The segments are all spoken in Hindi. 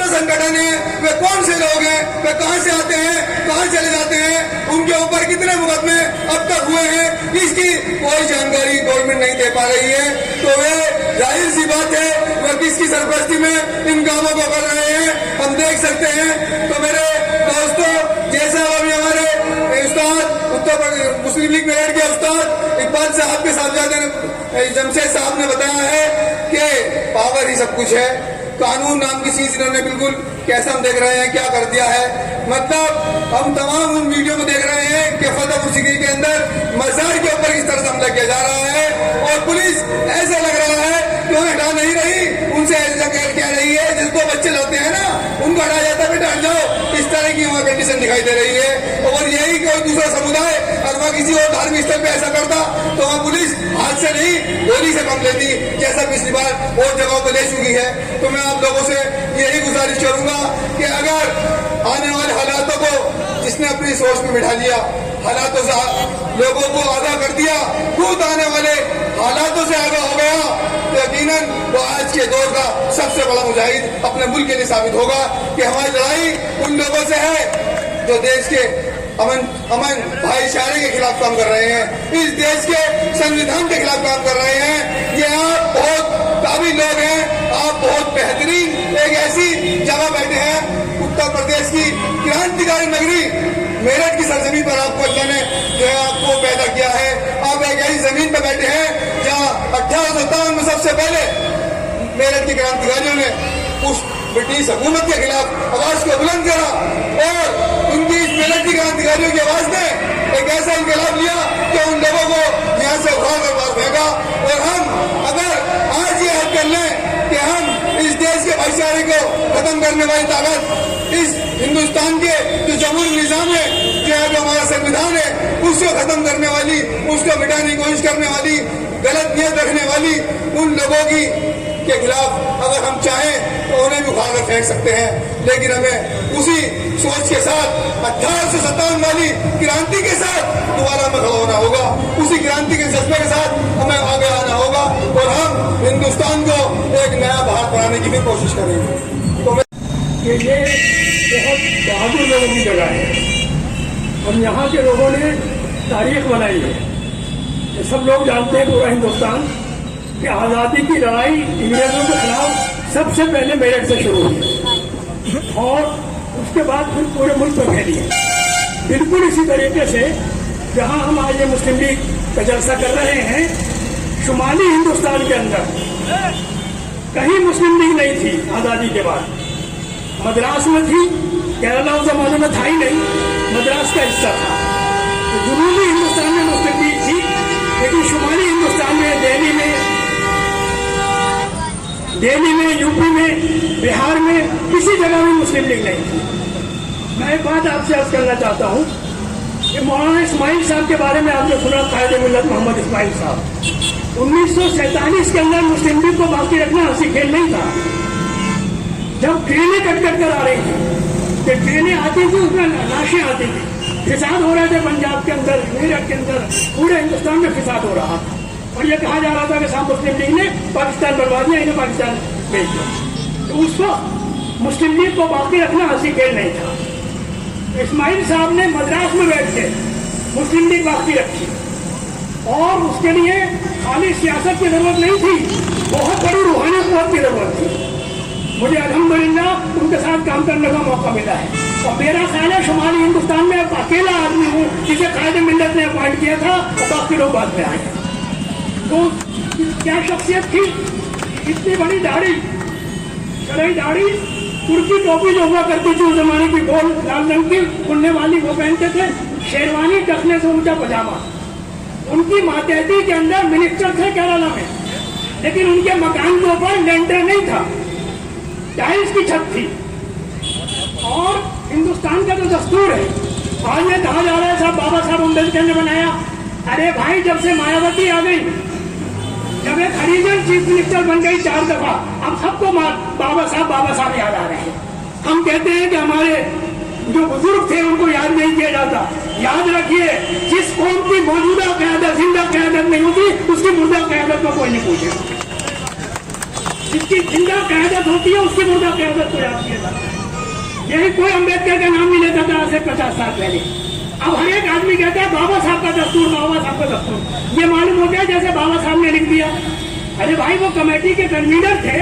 सा संगठन है, वे कौन से लोग हैं, वे कहां से आते हैं, कहां चले जाते हैं, उनके ऊपर कितने मुकदमे अब तक हुए हैं, इसकी कोई जानकारी गवर्नमेंट नहीं दे पा रही है। तो वे जाहिर सी बात है वे किसकी सरपरस्ती में इन कामों को कर रहे हैं, हम देख सकते हैं। तो मेरे दोस्तों, जैसा अभी हमारे उस्ताद उत्तर प्रदेश मुस्लिम लीग मेरठ के उस्ताद इकबाल साहब के साहबजादे जमशेद साहब ने बताया है कि पावर ही सब कुछ है, कानून नाम की चीज इन्होंने बिल्कुल कैसा हम देख रहे हैं क्या कर दिया है। मतलब हम तमाम उन वीडियो में देख रहे हैं कि फतेहपुर सीकरी के अंदर मजार के ऊपर इस तरह से हमला किया जा रहा है और पुलिस ऐसा लग रहा है कि उन्हें हटा नहीं रही, उनसे ऐसा कह रही है जिसको बच्चे लाते हैं ना उनको हटाया जाता है, बेटा हट जाओ, इस तरह की वहाँ कंडीशन दिखाई दे रही है। और यही कोई दूसरा समुदाय और वहाँ किसी और धार्मिक स्थल पे ऐसा करता तो वहाँ पुलिस हाथ से नहीं गोली से कम लेती, जैसा पिछली बार और जगहों पर ले चुकी है। तो मैं आप लोगों से यही गुजारिश करूंगा कि अगर आने वाले हालातों को जिसने अपनी सोच में बिठा लिया, हालातों से लोगों को आगाह कर दिया, खुद आने वाले हालातों से आगाह हो गया, तो यकीनन वो आज के दौर का सबसे बड़ा मुजाहिद अपने मुल्क के लिए साबित होगा कि हमारी लड़ाई उन लोगों से है जो देश के अमन भाईचारे के खिलाफ काम कर रहे हैं, इस देश के संविधान के खिलाफ काम कर रहे हैं। ये आप बहुत काबिल लोग हैं, आप बहुत बेहतरीन एक ऐसी जगह बैठे हैं, उत्तर प्रदेश की क्रांतिकारी नगरी मेरठ की सरजमीन पर आपको अल्लाह ने जो है आपको पैदा किया है। आप एक ऐसी जमीन पर बैठे हैं जहाँ 1857 में सबसे पहले मेरठ के क्रांतिकारियों ने उस ब्रिटिश हुकूमत के खिलाफ आवाज को बुलंद करा और उनकी इस मेरठ की क्रांतिकारियों की आवाज ने एक ऐसा इनकलाब लिया कि उन लोगों को यहाँ से उखाड़ कर बाहर फेंका। और हम अगर आज ये हद कर लें कि हम इस देश के भाईचारे को खत्म करने वाली ताकत इस हिंदुस्तान के जो जमहूरी निजाम है, जो हमारा संविधान है, उसको खत्म करने वाली, उसको मिटाने की कोशिश करने वाली, गलत नियत रखने वाली उन लोगों की के खिलाफ अगर हम चाहें तो उन्हें भी उखाड़ कर फेंक सकते हैं। लेकिन हमें उसी सोच के साथ 1857 वाली क्रांति के साथ दोबारा में खड़ा होना होगा, उसी क्रांति के जज्बे के साथ हमें आगे आना होगा और हम हिंदुस्तान को एक नया भारत बनाने की भी कोशिश करेंगे। तो ये बहुत बहादुर लोगों की जगह है और यहाँ के लोगों ने तारीख बनाई है। ये सब लोग जानते हैं, पूरा हिंदुस्तान कि आज़ादी की लड़ाई अंग्रेजों के खिलाफ सबसे पहले मेरठ से शुरू हुई और उसके बाद फिर पूरे मुल्क में फैली है। बिल्कुल इसी तरीके से जहां हम आज ये मुस्लिम लीग का जलसा कर रहे हैं, शुमाली हिंदुस्तान के अंदर कहीं मुस्लिम लीग नहीं थी आज़ादी के बाद। मद्रास में थी, केरला उस जमाने में था ही नहीं, मद्रास का हिस्सा था। तो जनूबी हिंदुस्तान में मुस्लिम लीग थी, लेकिन शुमाली हिंदुस्तान में दिल्ली में, यूपी में, बिहार में किसी जगह में मुस्लिम लीग नहीं थी। मैं एक बात आपसे अर्ज करना चाहता हूँ कि मौलाना इस्माइल साहब के बारे में आपने सुना, कायदे मिल्लत मोहम्मद इस्माइल साहब। 1947 के अंदर मुस्लिम लीग को बाकी रखना हंसी खेल नहीं था। जब ट्रेनें कट कर आ रही थी, तो ट्रेनें आती थी, उसमें लाशें आती थी, फिसाद हो रहे थे पंजाब के अंदर, मेरठ के अंदर, पूरे हिंदुस्तान में फिसाद हो रहा था और ये कहा जा रहा था कि साहब मुस्लिम लीग ने पाकिस्तान बर्बाद किया, इन्हें पाकिस्तान भेज दिया। तो उस वक्त मुस्लिम लीग को बाकी रखना हंसी खेल नहीं था। इस्माइल साहब ने मद्रास में बैठ के मुस्लिम लीग बाकी रखी और उसके लिए खाली सियासत की जरूरत नहीं थी, बहुत बड़ी रूहानी कुव्वत की जरूरत थी। मुझे अल्हम्दुलिल्लाह उनके साथ काम करने का मौका मिला है और मेरा ख्याल है शुमाली हिंदुस्तान में अकेला आदमी हूँ जिसे कायदे मिल्लत ने अपॉइंट किया था और बाकी लोग बाद में आए। तो क्या शख्सियत थी, इतनी बड़ी दाढ़ी, चढ़ई दाढ़ी, तुर्की टोपी जो हुआ करती थी उस जमाने की, गोल लाल रंग की खुलने वाली, वो पहनते थे, शेरवानी टखने से ऊंचा पजामा। उनकी मातहती के अंदर मिनिस्टर थे केरला में, लेकिन उनके मकान के ऊपर लेंटर नहीं था, टाइल्स की छत थी। और हिंदुस्तान का जो दस्तूर है, आज ये कहा जा रहा है साहब बाबा साहब अम्बेडकर ने बनाया। अरे भाई, जब से मायावती आ गई, जब एक हरिजन चीफ मिनिस्टर बन गई 4 दफा, अब सबको बाबा साहब याद आ रहे हैं। हम कहते हैं कि हमारे जो बुजुर्ग थे उनको याद नहीं किया जाता। याद रखिए, जिस कौम की मौजूदा क़यादत, जिंदा क़यादत नहीं होती, उसकी मुर्दा क़यादत को कोई नहीं पूछे। जिसकी जिंदा क़यादत होती है उसकी मुर्दा क़यादत को याद किया जाता है। यही कोई अम्बेडकर का नाम नहीं लेता था आज से 50 साल पहले। अब हर एक आदमी कहता है बाबा साहब का दस्तूर, बाबा साहब का दस्तूर। ये मालूम हो गया जैसे बाबा साहब ने लिख दिया। अरे भाई वो कमेटी के कन्वीनर थे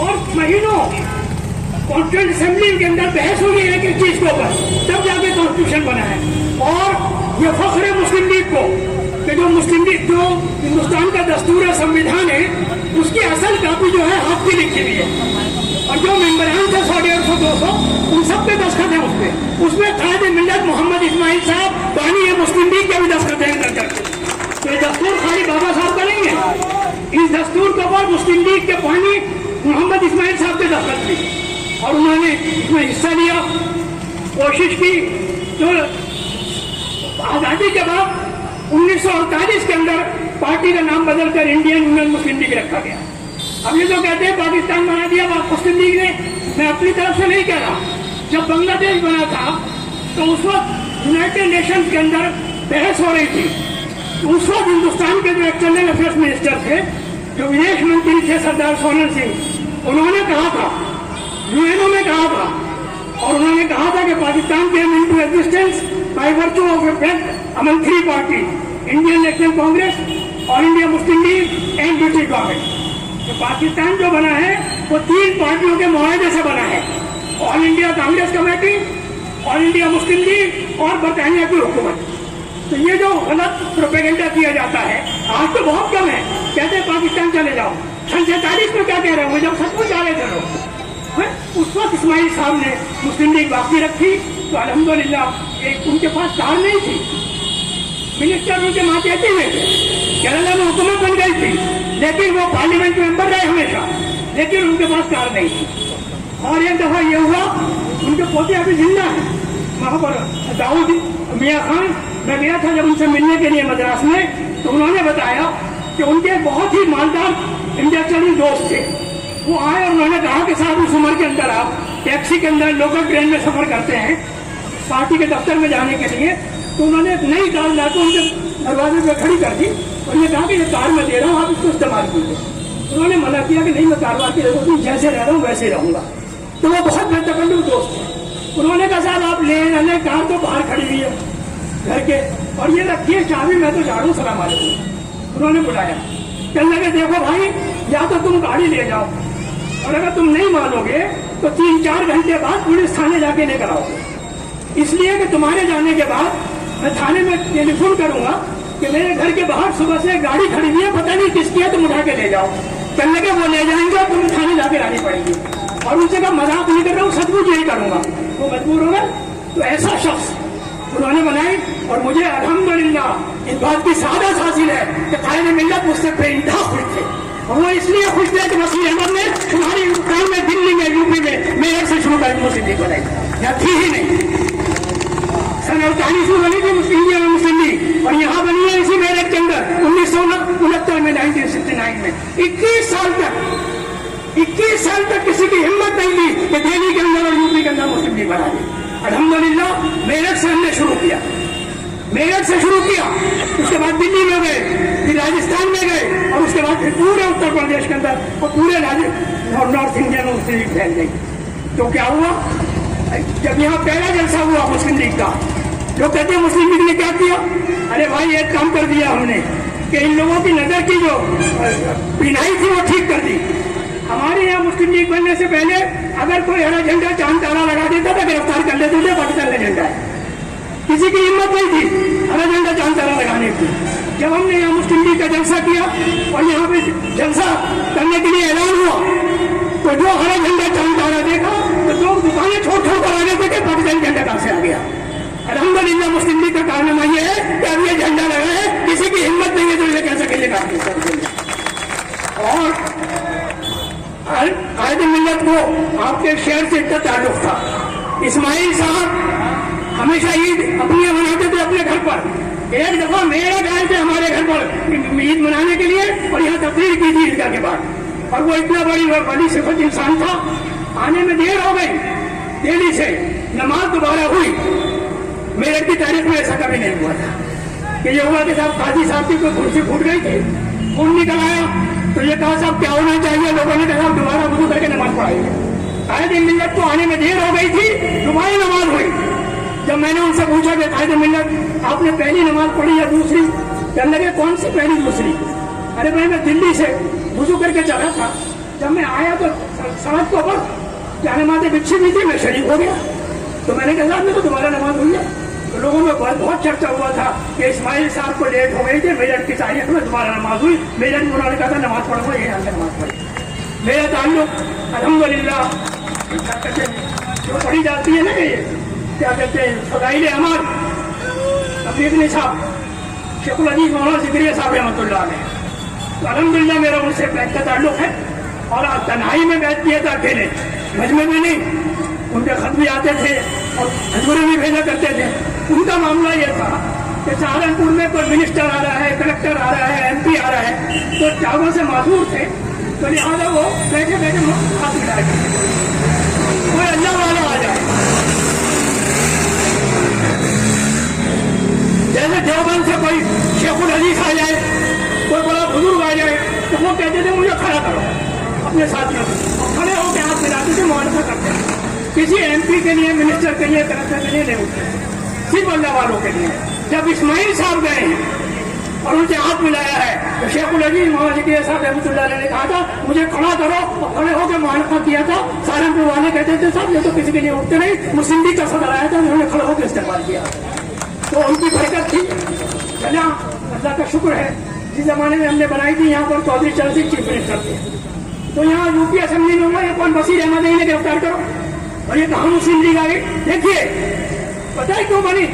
और महीनों कॉन्स्टिट्यूंट असेंबली के अंदर बहस हुई है एक चीज के ऊपर, तब जाके कॉन्स्टिट्यूशन बना है। और ये फख्र है मुस्लिम लीग को कि जो मुस्लिम लीग जो हिंदुस्तान का दस्तूर है, संविधान है, उसकी असल कापी जो है हाथ की लिखी हुई है। और जो मेंबरान थे 100-150-200 उन सब पे दस्तखत है उसमें कायद मिल्लत मोहम्मद इस्माइल साहब बानी है, मुस्लिम लीग के भी दस्तखत है अंदर करके। तो ये दस्तूर खाली बाबा साहब का नहीं है, इस दस्तूर के ऊपर मुस्लिम लीग के बानी मोहम्मद इस्माइल साहब के दस्तखत थी और उन्होंने इसमें हिस्सा लिया, कोशिश की। तो आजादी के बाद 1948 के अंदर पार्टी का नाम बदलकर इंडियन यूनियन मुस्लिम लीग रखा गया। अब ये जो कहते हैं पाकिस्तान बना दिया मुस्लिम लीग ने, मैं अपनी तरफ से नहीं कह रहा। जब बांग्लादेश बना था तो उस वक्त यूनाइटेड नेशंस के अंदर बहस हो रही थी। उस वक्त हिंदुस्तान के जो एक्सटर्नल अफेयर्स मिनिस्टर थे, जो विदेश मंत्री थे सरदार सोलन सिंह, उन्होंने कहा था, यूएनओ में कहा था, और उन्होंने कहा था कि Pakistan came into existence by virtue of a fact among 3 party, Indian national Congress, all India Muslim league and British government. तो पाकिस्तान जो बना है वो 3 पार्टियों के मुआहदे से बना है, all India Congress committee, all India Muslim league और बरतानिया की हुकूमत। तो ये जो गलत प्रोपेगेंडा किया जाता है आज तो बहुत कम है, कहते हैं पाकिस्तान चले जाओ। 47 में क्या कह रहे हो जब सचमुच जा रहे थे लोग, उस वक्त इस्माइल साहब ने मुस्लिम लीग बाकी रखी। तो अल्हम्दुलिल्लाह एक उनके पास कार नहीं थी, मिनिस्टर उनके मातहती में थे, केरला में हुकूमत बन गई थी, लेकिन वो पार्लियामेंट मेंबर रहे हमेशा, लेकिन उनके पास कार नहीं थी। और एक दफा ये हुआ, उनके पोते अभी जिंदा है वहां पर दाऊद मियां खान, मैं गया था जब उनसे मिलने के लिए मद्रास में, तो उन्होंने बताया कि उनके बहुत ही मालदार इंडस्ट्रियलिस्ट दोस्त थे। वो आए और उन्होंने कहा कि साहब उस उम्र के अंदर आप टैक्सी के अंदर लोकल ट्रेन में सफर करते हैं पार्टी के दफ्तर में जाने के लिए, तो उन्होंने एक नई कार लाकर उनके दरवाजे पर खड़ी कर दी और ये कहा कि ये कार मैं दे रहा हूँ, आप इसको इस्तेमाल कीजिए। उन्होंने मना किया कि नहीं, मैं कारवार की रहूँ, जैसे रह रहा हूँ वैसे रहूंगा। तो वो बहुत बेतकल्लुफ़ दोस्त थे। उन्होंने कहा साहब आप ले कार तो बाहर खड़ी हुई है घर के, और ये रखिए चाबी, मैं तो झाड़ू, सलाम अलैकुम। उन्होंने बुलाया, कहने लगे देखो भाई, या तो तुम गाड़ी ले जाओ, और अगर तुम नहीं मानोगे तो 3-4 घंटे बाद पुलिस थाने जाके लेकर आओगे, इसलिए कि तुम्हारे जाने के बाद मैं थाने में टेलीफोन करूंगा कि मेरे घर के बाहर सुबह से गाड़ी खड़ी हुई है, पता नहीं किसकी है, तुम उठा के ले जाओ। कहने लगे वो ले जाएंगे और तुम्हें थाने जाके लानी पड़ेगी। और उनसे कहा मजाक नहीं कर रहा हूँ, सचमुच यही करूंगा। वो मजबूर हो गए। तो ऐसा शख्स उन्होंने बनाई, और मुझे अल्हम्दुलिल्लाह इस बात की सादत हासिल है कि कायदे मिल्लत मुझसे बेइंतहा खुश थे। और वो इसलिए खुश थे कि वसीर अहमद ने तुम्हारी हिंदुस्तान में, दिल्ली में, यूपी में मेयर से शुरू कर मुस्लिम लीग बनाई, या थी ही नहीं। सन 48 में बनी थी मुस्लिम लीग, और यहाँ बनी है इसी मेरठ के अंदर 1969 में, 1969 में। 21 साल तक किसी की हिम्मत नहीं ली कि दिल्ली के अंदर और यूपी के अंदर मुस्लिम लीग बना दी। अल्हम्दुलिल्लाह मेरठ से हमने शुरू किया, उसके बाद दिल्ली में गए, फिर राजस्थान में गए, और उसके बाद फिर पूरे उत्तर प्रदेश के अंदर और पूरे नॉर्थ इंडिया में मुस्लिम लीग फैल गई। तो क्या हुआ, जब यहाँ पहला जलसा हुआ मुस्लिम लीग का, लोग कहते हैं मुस्लिम लीग ने क्या किया? अरे भाई एक काम कर दिया हमने कि इन लोगों की नजर की जो बिनाई थी वो ठीक कर दी। हमारे यहाँ मुस्लिम लीग बनने से पहले अगर कोई हरा झंडा चांद तारा लगा देता था गिरफ्तार कर लेते थे, पाकिस्तान का झंडा है। किसी की हिम्मत नहीं थी हरा झंडा चांद तारा लगाने की। जब हमने यहाँ मुस्लिम लीग का जलसा किया और यहाँ पे जलसा करने के लिए ऐलान हुआ, तो जो हरा झंडा चांद तारा देखा तो लोग दुकानें छोड़ कर आगे थे कि पाकिस्तान झंडा कहाँ से आ गया। अल्हम्दुलिल्लाह मुस्लिम लीग का कारनामा यह है कि अब ये झंडा लगा है, किसी की हिम्मत नहीं है तो ये कैसे कहिएगा। और कायदे मिल्लत को आपके शहर से इतना ताल्लुक था। इस्माइल साहब हमेशा ईद अपनी मनाते थे अपने घर पर। एक दफा मेरे आए थे हमारे घर पर ईद मनाने के लिए, और यहाँ तकरीर की थी ईदगाह के बाद, और वो इतना बड़ी सिफत इंसान था। आने में देर हो गई, दिल्ली से नमाज दोबारा हुई। मेरठ की तारीख में ऐसा कभी नहीं हुआ था कि ये हुआ कि साहब काजी साहब की कोई कुर्सी फूट गई थी, खून निकल आया, तो ये कहा साहब क्या होना चाहिए, लोगों ने कहा दोबारा वुजू करके नमाज पढ़ाएंगे। कायद मिल्लत को आने में देर हो गई थी, दोबारा नमाज हुई। जब मैंने उनसे पूछा कि कायद मिल्लत आपने पहली नमाज पढ़ी या दूसरी, कहने लगे कौन सी पहली दूसरी। अरे भाई मैं दिल्ली से वुजू करके चला था, जब मैं आया तो सड़क को पर क्या नमाजें बिछी हुई थी, मैं शरीक हो गया। तो मैंने कहा आपने तो दोबारा नमाज हुई है। तो लोगों में बहुत चर्चा हुआ था कि इस्माइल साहब को लेट हो गई थी, मेरठ की तारीख में दोबारा नमाज हुई। मेरठ में उन्होंने कहा था नमाज पढ़ूंगा, यही हमने नमाज पढ़ी। मेरा ताल्लुक अल्हम्दुलिल्लाह जो पढ़ी जाती है ना, ये क्या कहते हैं फदाइल अमल, तबलीग निसाब, शेखुल अजीज मौलाना ज़िक्रिया साहब रहमतुल्लाह अलैह, तो अल्हम्दुलिल्लाह मेरा उनसे बैठ का ताल्लुक है। और तन्हाई में बैठ किया था अकेले, मजमे में नहीं। उनके खत भी आते थे और हजूरे भी भेजा करते थे। उनका मामला यह था कि सहारनपुर में कोई मिनिस्टर आ रहा है, कलेक्टर आ रहा है, MP आ रहा है, तो जागों से मासूर थे, तो लिहाजा वो बैठे बैठे हाथ मिलाए। कोई अल्लाह वाला आ जाए, जैसे देवबंद से कोई शेखुल अजीज आ जाए, कोई बड़ा बुजुर्ग आ जाए, तो वो कहते थे मुझे खड़ा करो अपने साथियों से, और खड़े होकर हाथ मिलाते थे, मुआवजा करते थे। किसी MP के लिए, मिनिस्टर के लिए, कलेक्टर के लिए नहीं उठते, सिर्फ अल्लाह वालों के लिए। जब इस्माइल साहब गए हैं और उनसे हाथ मिलाया है, तो शेखुल अजीज मौलाना ज़िक्रिया साहब रहमतुल्लाह अलैह ने कहा था मुझे खड़ा करो, और खड़े होकर मुआवजा किया था। सहारनपुर वाले कहते थे साहब ये तो किसी के लिए उठते नहीं, मुस्लिम लीग का सदर आया था, उन्होंने खड़े होकर इस्तेमाल किया। तो उनकी बरकत थी। चला अल्लाह का शुक्र है, जिस जमाने में हमने बनाई थी यहाँ पर चौधरी चरण सिंह चीफ मिनिस्टर थे, तो यहाँ UP असेंबली में हुआ ये कौन बशीर अहमद ने गिरफ्तार करो, और ये कहाँ मुस्लिम लीग आ गई। देखिए पता है क्यों बनी,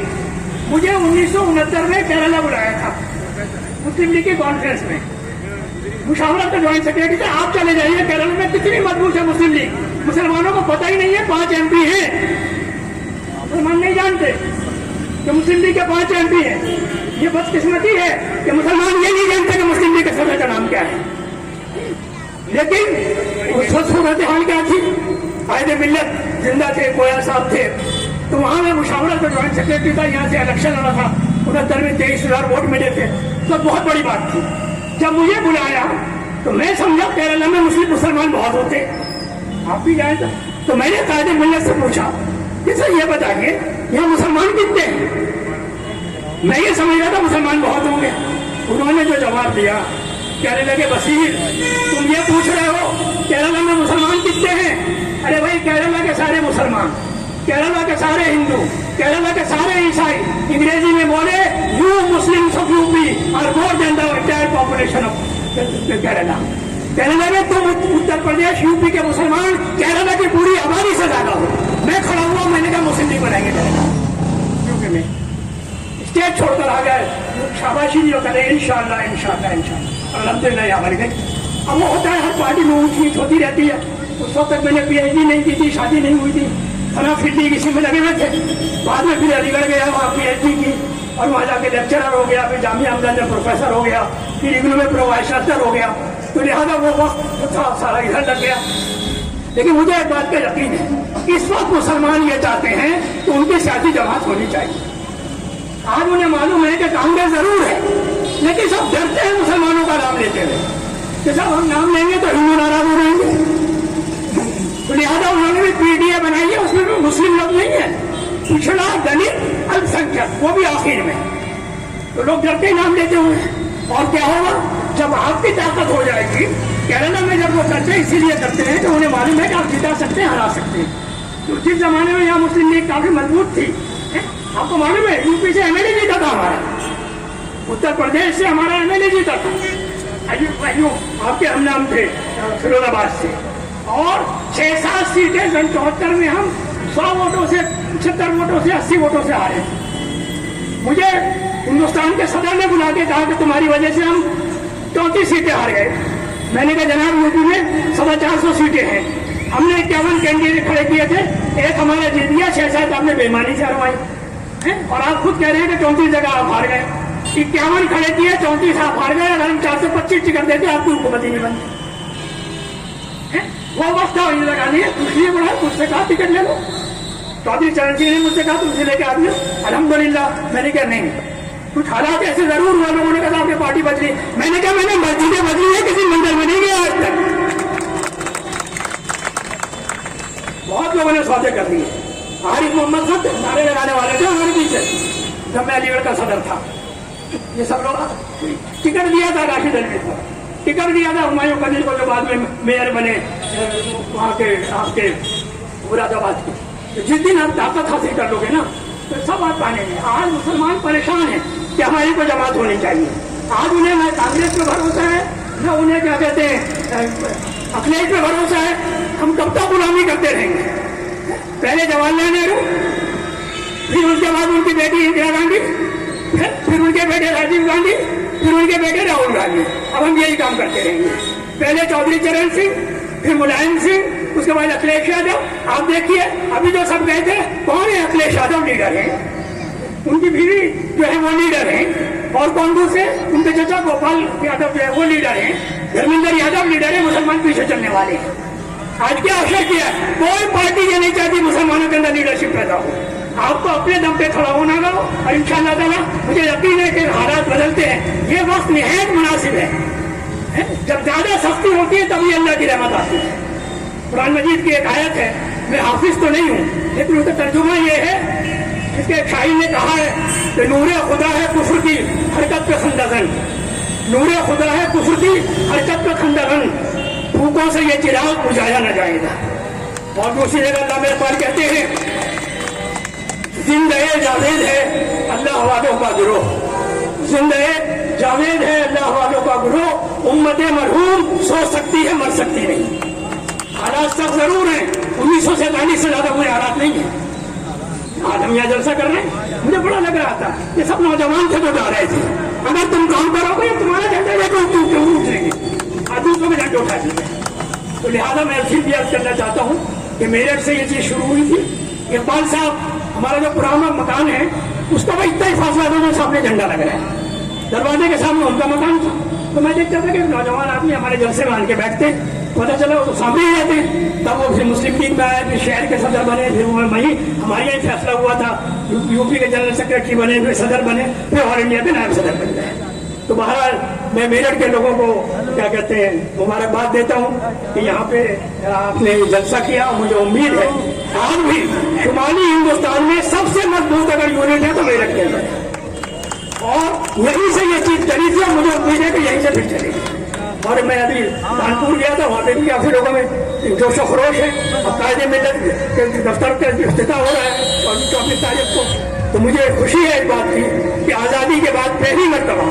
मुझे 1969 में केरला बुलाया था मुस्लिम लीग की कॉन्फ्रेंस में, मुशावरा का ज्वाइंट सेक्रेटरी थे। आप चले जाइए केरला में कितनी मजबूत है मुस्लिम लीग, मुसलमानों को पता ही नहीं है 5 MP है, मुसलमान नहीं जानते कि मुस्लिम लीग के 5 MP है। ये बदकिस्मती है कि मुसलमान ये नहीं जानते कि मुस्लिम लीग के सदर का नाम क्या है। लेकिन उस वक्त सूरत हाल क्या थी, कायद मिल्लत जिंदा थे, गोया साहब थे, तो वहां में मुशावरा का ज्वाइंट सेक्रेटरी था, यहाँ से इलेक्शन लड़ा था, 69 में 23,000 वोट मिले थे, तो बहुत बड़ी बात थी। जब मुझे बुलाया तो मैं समझा केरला में मुसलमान बहुत होते, आप भी जाए तो मैंने कायद मिल्लत से पूछा कि सर ये बताइए यहाँ मुसलमान कितने हैं। मैं ये समझ रहा था मुसलमान बहुत होंगे। उन्होंने जो जवाब दिया, कहने लगे बशीर तुम ये पूछ रहे हो केरला में मुसलमान कितने हैं। अरे भाई केरला के सारे मुसलमान, केरला के सारे हिंदू, केरला के सारे ईसाई अंग्रेजी में बोले you Muslims of UP are more than the entire population of Kerala. Kerala में तुम उत्तर प्रदेश UP के मुसलमान केरला की पूरी आबादी से ज्यादा हो। मैं खड़ा हुआ, मैंने कहा मुस्लिम लीग बनाएंगे केरला UP में। स्टेज छोड़कर आ गए, शाबाशी दियो करे इंशाअल्लाह इंशाअल्लाह इंशाअल्लाह, अल्हम्दुलिल्लाह यहाँ बन गई। अब वो होता है हर पार्टी में ऊंच नीच होती रहती है। उस वक्त तक मैंने PhD नहीं की थी, शादी नहीं हुई थी, खाना फिरनी किसी में लगे हुए थे। बाद में फिर अलीगढ़ गया, वहाँ PhD की और वहाँ जाके लेक्चरर हो गया, फिर जामिया अहमद में प्रोफेसर हो गया, फिर इग्नू में प्रो वाइस चांसलर हो गया। तो लिहाजा वो वक्त सारा इधर लग गया। लेकिन मुझे एक बात का यकीन है, इस वक्त मुसलमान ये चाहते हैं तो उनकी सियासी जमात होनी चाहिए। आज उन्हें मालूम है कि कांग्रेस जरूर है, लेकिन सब डरते हैं मुसलमानों का नाम लेते हुए कि सब हम नाम लेंगे तो हिंदू नाराज हो रहेंगे। तो लिहाजा उन्होंने भी PDA बनाई है, उसमें भी मुस्लिम लोग नहीं है, पिछड़ा दलित अल्पसंख्यक, वो भी आखिर में। तो लोग डरते ही नाम लेते हुए। और क्या होगा जब आपकी ताकत हो जाएगी। केरला में जब वो करते हैं इसीलिए करते हैं कि उन्हें मालूम है कि आप जिता सकते हैं, हरा सकते हैं। तो जिस जमाने में यहाँ मुस्लिम लीग काफी मजबूत थी, आपको मालूम है UP से MLA जीता था हमारा, उत्तर प्रदेश से हमारा MLA जीता था आपके हम नाम थे फिरोजाबाद से, और 6-7 सीटें 74 में हम 100 वोटों से 75 वोटों से 80 वोटों से हारे। मुझे हिंदुस्तान के सदर ने बुला के कहा कि तुम्हारी वजह से हम 34 सीटें हार गए। मैंने कहा जनाब UP में 450 सीटें हैं, हमने 51 कैंडिडेट खड़े किए थे, एक हमारा जीत गया, 6-7 आपने बेईमानी से हरवाई है, और आप खुद कह रहे हैं कि 34 जगह आप हार गए। 51 खड़े किए, 34 आप हार गए। अगर हम 425 टिकट देते आपकी हुकूमत ही नहीं बनती। वो वक्त था इंदिरा गांधी ने इसलिए बोला मुझसे कहा टिकट ले लो। चौधरी चरण सिंह ने मुझसे कहा तुमसे लेके आ दिया, अल्हम्दुलिल्लाह। मैंने कहा नहीं, कुछ हालात ऐसे जरूर हुआ, लोगों ने कहा आपने पार्टी बदली। मैंने कहा मैंने मस्जिदें बदली है, किसी मंदिर में नहीं गया आज तक। बहुत लोगों ने सौदे कर दिए। आरिफ मोहम्मद साहब नारे लगाने वाले थे हमारे पीछे जब मैं अलीगढ़ का सदर था। ये सब लोग टिकट दिया था राशिद अल्वी को, टिकट दिया था हुमायूं कबीर को जो बाद में मेयर बने वहाँ के आपके मुरादाबाद के। जिस दिन आप ताकत हासिल कर लोगे ना तो सब बात पाएंगे। आज मुसलमान परेशान है कि हमारी को जमात होनी चाहिए। आज उन्हें न कांग्रेस पे भरोसा है, न उन्हें क्या कहते हैं अखिलेश पे भरोसा है। हम कब तक गुलामी करते रहेंगे? पहले जवाहरलाल नेहरू, फिर उसके बाद उनकी बेटी इंदिरा गांधी, फिर उनके बेटे राजीव गांधी, फिर उनके बेटे राहुल गांधी। अब हम यही काम करते रहेंगे। पहले चौधरी चरण सिंह, फिर मुलायम सिंह, उसके बाद अखिलेश यादव। आप देखिए अभी जो सब गए थे, कौन है अखिलेश यादव? लीडर है, उनकी बीवी जो है वो लीडर है, और कौन दूसरे उनके चाचा गोपाल यादव जो है वो लीडर है, धर्मेंद्र यादव लीडर है। मुसलमान पीछे चलने वाले हैं। आज क्या अवसर किया? कोई पार्टी ये नहीं चाहती मुसलमानों के अंदर लीडरशिप पैदा हो। आपको अपने दम पे खड़ा होना होगा, और इंशाअल्लाह ताला मुझे यकीन है कि हालात बदलते हैं। ये वक्त निहायत मुनासिब है। जब ज्यादा सख्ती होती है तभी अल्लाह की रहमत आती है। कुरान मजीद की एक आयत है, मैं हाफिज तो नहीं हूँ लेकिन उसका तर्जुमा ये है, इसके एक शायर ने कहा है कि नूरे खुदा है कुफ्र की हरकत पे खंदगन, नूरे खुदा है कुफ्र की हरकत पे खंदगन, फूकों से ये चिराग बुझाया न जाएगा। और दूसरी जगह अल्लाह मेरे पास कहते हैं, जिंदे जावेद है अल्लाह वालों का गिरोह, जिंदे जावेद है अल्लाह वालों का गिरोह, उम्मत मरहूम सो सकती है मर सकती नहीं। हालात सब जरूर हैं, 1947 से ज्यादा कोई हालात नहीं है। आज हम यहाँ जलसा कर रहे हैं, मुझे बड़ा लग रहा था ये सब नौजवान थे जो जा रहे थे। अगर तुम काम करोगे तुम्हारा झंडा लेकर तुम उठ जाएंगे, दूसरों में झंडे उठा दीजिए। तो लिहाजा मैं फिर भी अर्ज करना चाहता हूँ कि मेरठ से ये चीज शुरू हुई थी। इकबाल साहब हमारा जो पुराना मकान है उसका भाई इतना ही फासला था जो सामने झंडा लग रहा है, दरवाजे के सामने उनका मकान था। तो मैं देखता था कि नौजवान आदमी हमारे जलसे में आन के बैठते, पता चला वो तो सामने ही रहते। तब वो फिर मुस्लिम लीग में आए, फिर शहर के सदर बने, फिर वो वही हमारे यहाँ फैसला हुआ था यूपी के जनरल सेक्रेटरी बने, फिर सदर बने, फिर ऑल इंडिया के नायब सदर बन गए। तो बहरहाल मैं मेरठ के लोगों को क्या कहते हैं मुबारकबाद देता हूँ कि यहाँ पे आपने जलसा किया। मुझे उम्मीद है आज भी शुमाली हिंदुस्तान में सबसे मजबूत अगर यूनिट है तो मेरठ के अंदर है, और यहीं से ये चीज चली थी और मुझे उम्मीद है कि यहीं से फिर चलेगी। और मैं अभी कानपुर गया था, वहाँ पे भी काफी लोगों में जोश खरोश है। अब कायदे मिल्लत के दफ्तर का इफ्तिताह हो रहा है और 24 तारीख को, तो मुझे खुशी है इस बात की कि आज़ादी के बाद पहली मरतबा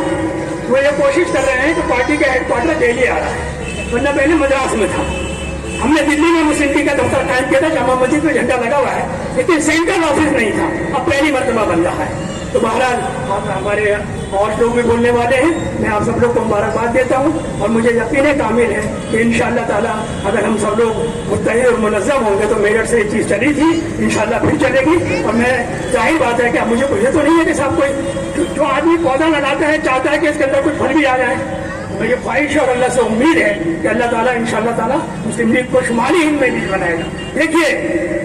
वो ये कोशिश कर रहे हैं कि पार्टी का हेडक्वार्टर दिल्ली आ रहा है, वरना पहले मद्रास में था। हमने दिल्ली में मुस्लिम लीग का दफ्तर कायम किया था, जामा मस्जिद में झंडा लगा हुआ है, लेकिन सेंट्रल ऑफिस नहीं था, अब पहली मरतबा बन रहा है। तो बहरहाल हमारे और लोग भी बोलने वाले हैं, मैं आप सब लोग को मुबारकबाद देता हूँ। और मुझे यकीन कामिल है कि इंशाअल्लाह ताला अगर हम सब लोग मुत्तहिद और मुनज़्ज़म होंगे तो मेरठ से ये चीज़ चली थी, इंशाअल्लाह फिर चलेगी। और मैं जाहिर बात है कि मुझे ये तो नहीं है कि सब कोई जो आदमी पौधा लगाता है चाहता है कि इसके अंदर कुछ फल भी आ जाए। मुझे ख्वाहिश और अल्लाह से उम्मीद है कि अल्लाह ताला इंशाअल्लाह ताला मुस्लिम लीग को शुमाली हिंद में भी बनाएगा। देखिए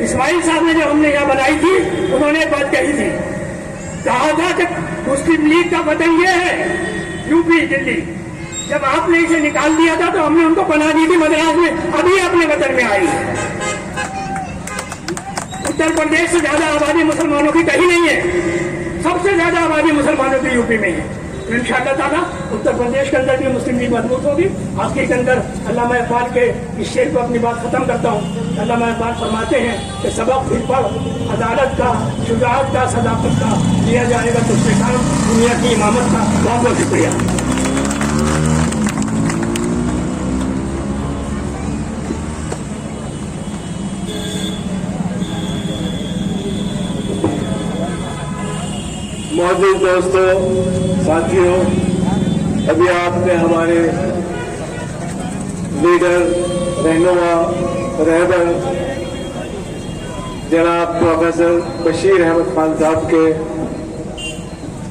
इस्माइल साहब ने जो हमने यहाँ बनाई थी, उन्होंने एक बात कही थी, कहा था कि मुस्लिम लीग का वतन ये है यूपी दिल्ली। जब आपने इसे निकाल दिया था तो हमने उनको बना दी थी मद्रास में, अभी अपने वतन में आई है। उत्तर प्रदेश से ज्यादा आबादी मुसलमानों की कहीं नहीं है, सबसे ज्यादा आबादी मुसलमानों की यूपी में है। तो इंशाअल्लाह ताला उत्तर प्रदेश के अंदर भी मुस्लिम लीग मजबूत होगी। आखिर के अंदर अल्लामा इकबाल के इस शेर को अपनी बात खत्म करता हूँ। अल्लामा इकबाल फरमाते हैं कि सबक फिर पढ़, अदालत का, शुजाअत का, सदाकत का लिया जाएगा तुझसे काम, दुनिया की इमामत का। बहुत बहुत शुक्रिया। मौजूद दोस्तों, साथियों, अभी आपने हमारे लीडर, रहनुमा, रहबर जनाब प्रोफेसर बशीर अहमद खान साहब के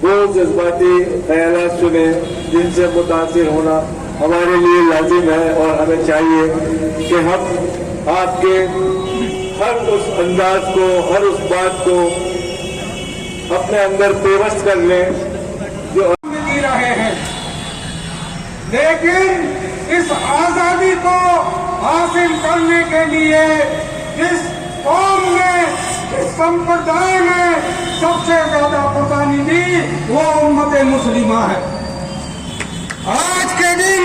वो जज्बाती ख्यालात सुने जिनसे मुतासिर होना हमारे लिए लाजिम है। और हमें चाहिए कि हम आपके हर उस अंदाज को, हर उस बात को अपने अंदर पेवस्त कर लें लेकिन इस आजादी को हासिल करने के लिए जिस कौम ने, जिस संप्रदाय ने सबसे ज्यादा कुर्बानी दी वो उम्मत मुस्लिमा है। आज के दिन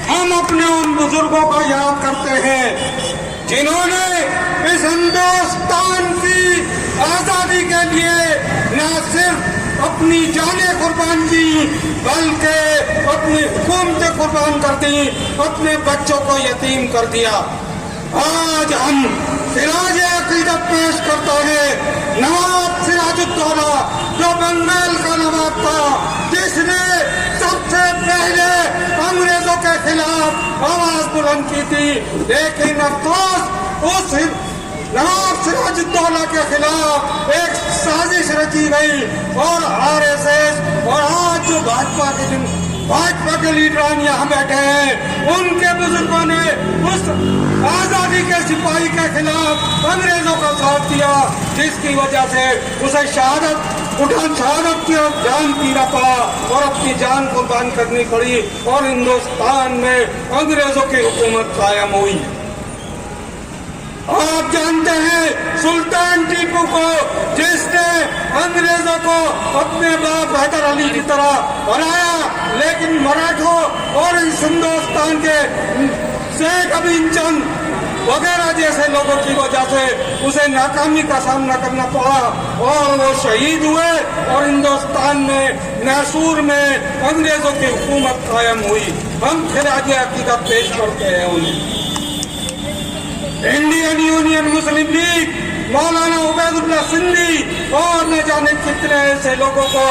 हम अपने उन बुजुर्गों को याद करते हैं जिन्होंने इस हिंदुस्तान की आजादी के लिए न सिर्फ अपनी जानें कुर्बान की बल्कि अपनी हुकूमतें कुर्बान कर दी, अपने बच्चों को यतीम कर दिया। आज हम सिराज अकीदत पेश करता है नवाब सिराजुद्दौला, जो बंगाल का नवाब था, जिसने सबसे पहले अंग्रेजों के खिलाफ आवाज बुलंद की थी। लेकिन अफसोस उस नवाब सिराजुद्दौला के खिलाफ एक साजिश रची गई और आरएसएस और आज जो भाजपा के लीडरान यहाँ बैठे हैं, उनके बुजुर्गों ने उस आजादी के सिपाही के खिलाफ अंग्रेजों का साथ दिया, जिसकी वजह से उसे शहादत की जान पीना पड़ा और अपनी जान कुर्बान करनी पड़ी और हिंदुस्तान में अंग्रेजों की हुकूमत कायम हुई। आप जानते हैं सुल्तान टीपू को, जिसने अंग्रेजों को अपने बाप हैदर अली की तरह बनाया, लेकिन मराठों और इस हिंदुस्तान के शेख अभिनचंद वगैरह जैसे लोगों की वजह से उसे नाकामी का सामना करना पड़ा और वो शहीद हुए और हिंदुस्तान में मैसूर में अंग्रेजों की हुकूमत कायम हुई। हम खिराज अकीदत पेश करते हैं उन्हें। इंडियन यूनियन मुस्लिम लीग, मौलाना उबैदुल्लाह सिंधी और न जाने कितने ऐसे लोगों को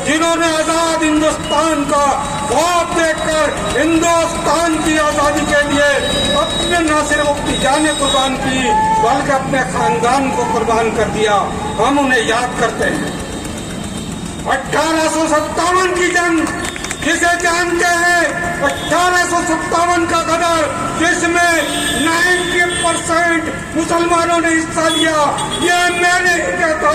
जिन्होंने आजाद हिंदुस्तान का ख्वाब देखकर हिंदुस्तान की आजादी के लिए अपने न सिर्फ अपनी जानें कुर्बान की बल्कि अपने खानदान को कुर्बान कर दिया, हम उन्हें याद करते हैं। 1857 की जंग जिसे जानते हैं, 1857 का गदर, जिसमें 90% मुसलमानों ने हिस्सा लिया। ये मैं नहीं कहता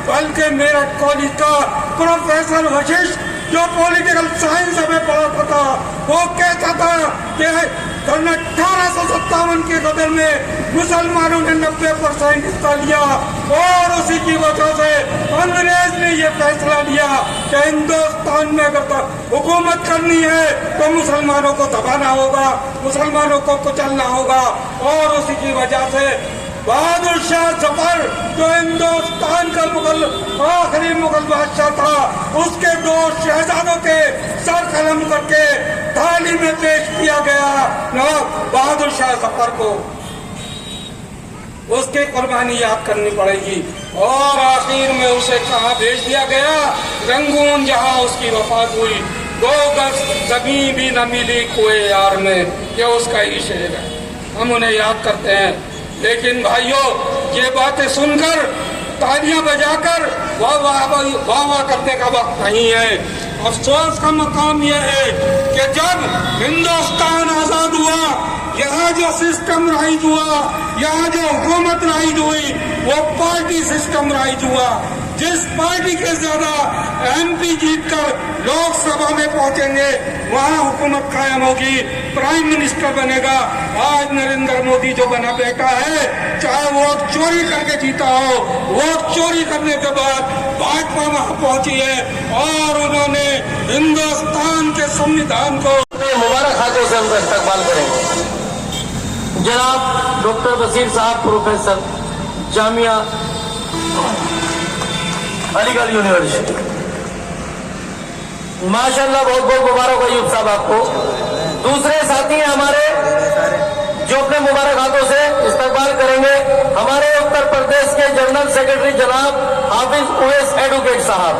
बल्कि मेरठ कॉलेज का प्रोफेसर वशिष्ठ, जो पॉलिटिकल साइंस हमें पढ़ाता था, वो कहता था कि 1857 के गदर में मुसलमानों ने 90% हिस्सा लिया और उसी की वजह से अंग्रेज ने ये फैसला लिया कि हिंदुस्तान में अगर हुकूमत करनी है तो मुसलमानों को दबाना होगा, मुसलमानों को कुचलना होगा। और उसी की वजह से बहादुर शाह जफर, जो हिंदुस्तान का आखिरी मुगल बादशाह था, उसके 2 शहजादों के सर कलम करके थाली में पेश किया गया नवाब बहादुर शाह जफर को। उसकी कुर्बानी याद करनी पड़ेगी और आखिर में उसे कहाँ भेज दिया गया, रंगून, जहाँ उसकी वफात हुई। 2 गज जमीन भी न मिली कुए यार में, ये उसका ही शेर है। हम उन्हें याद करते हैं। लेकिन भाइयों, ये बातें सुनकर तालियां बजाकर वाह करने का वक्त नहीं है। अफसोस का मकाम यह है कि जब हिंदुस्तान आजाद हुआ, यहाँ जो सिस्टम राइज हुआ, यहाँ जो हुकूमत राइज हुई, वो पार्टी सिस्टम राइज हुआ। जिस पार्टी के ज्यादा एमपी जीतकर लोकसभा में पहुंचेंगे वहां हुकूमत कायम होगी, प्राइम मिनिस्टर बनेगा। आज नरेंद्र मोदी जो बना बैठा है, चाहे वोट चोरी करके जीता हो, वोट चोरी करने के बाद भाजपा वहां पहुंची है और उन्होंने हिंदुस्तान के संविधान को मुबारक हाथों से उनका इस्तकबाल करेंगे। जनाब डॉक्टर बशीर साहब, प्रोफेसर, जामिया अलीगढ़ यूनिवर्सिटी, माशाल्लाह बहुत बहुत मुबारक अयूब साहब आपको। दूसरे साथी हैं हमारे जो अपने मुबारक हाथों से इस्तकबाल करेंगे, हमारे उत्तर प्रदेश के जनरल सेक्रेटरी जनाब हाफिज उवैस एडवोकेट साहब।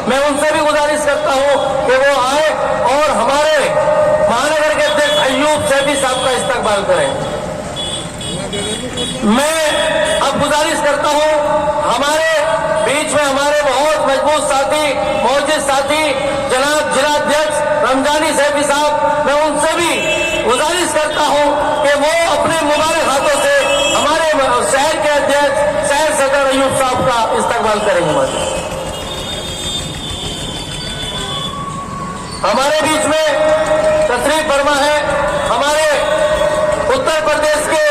मैं उनसे भी गुजारिश करता हूं कि वो आए और हमारे महानगर के अध्यक्ष अयूब सैफी साहब का इस्तकबाल करें। मैं अब गुजारिश करता हूं, हमारे बीच में हमारे बहुत मजबूत साथी, मौजूद साथी जनाब जिलाध्यक्ष रमजानी सैफी साहब, मैं उनसे भी गुजारिश करता हूं कि वो अपने मुबारक हाथों से हमारे शहर के अध्यक्ष शहर सदर अयूब साहब का इस्तकबाल करेंगे। हमारे बीच में तशरीफ फरमा है हमारे उत्तर प्रदेश के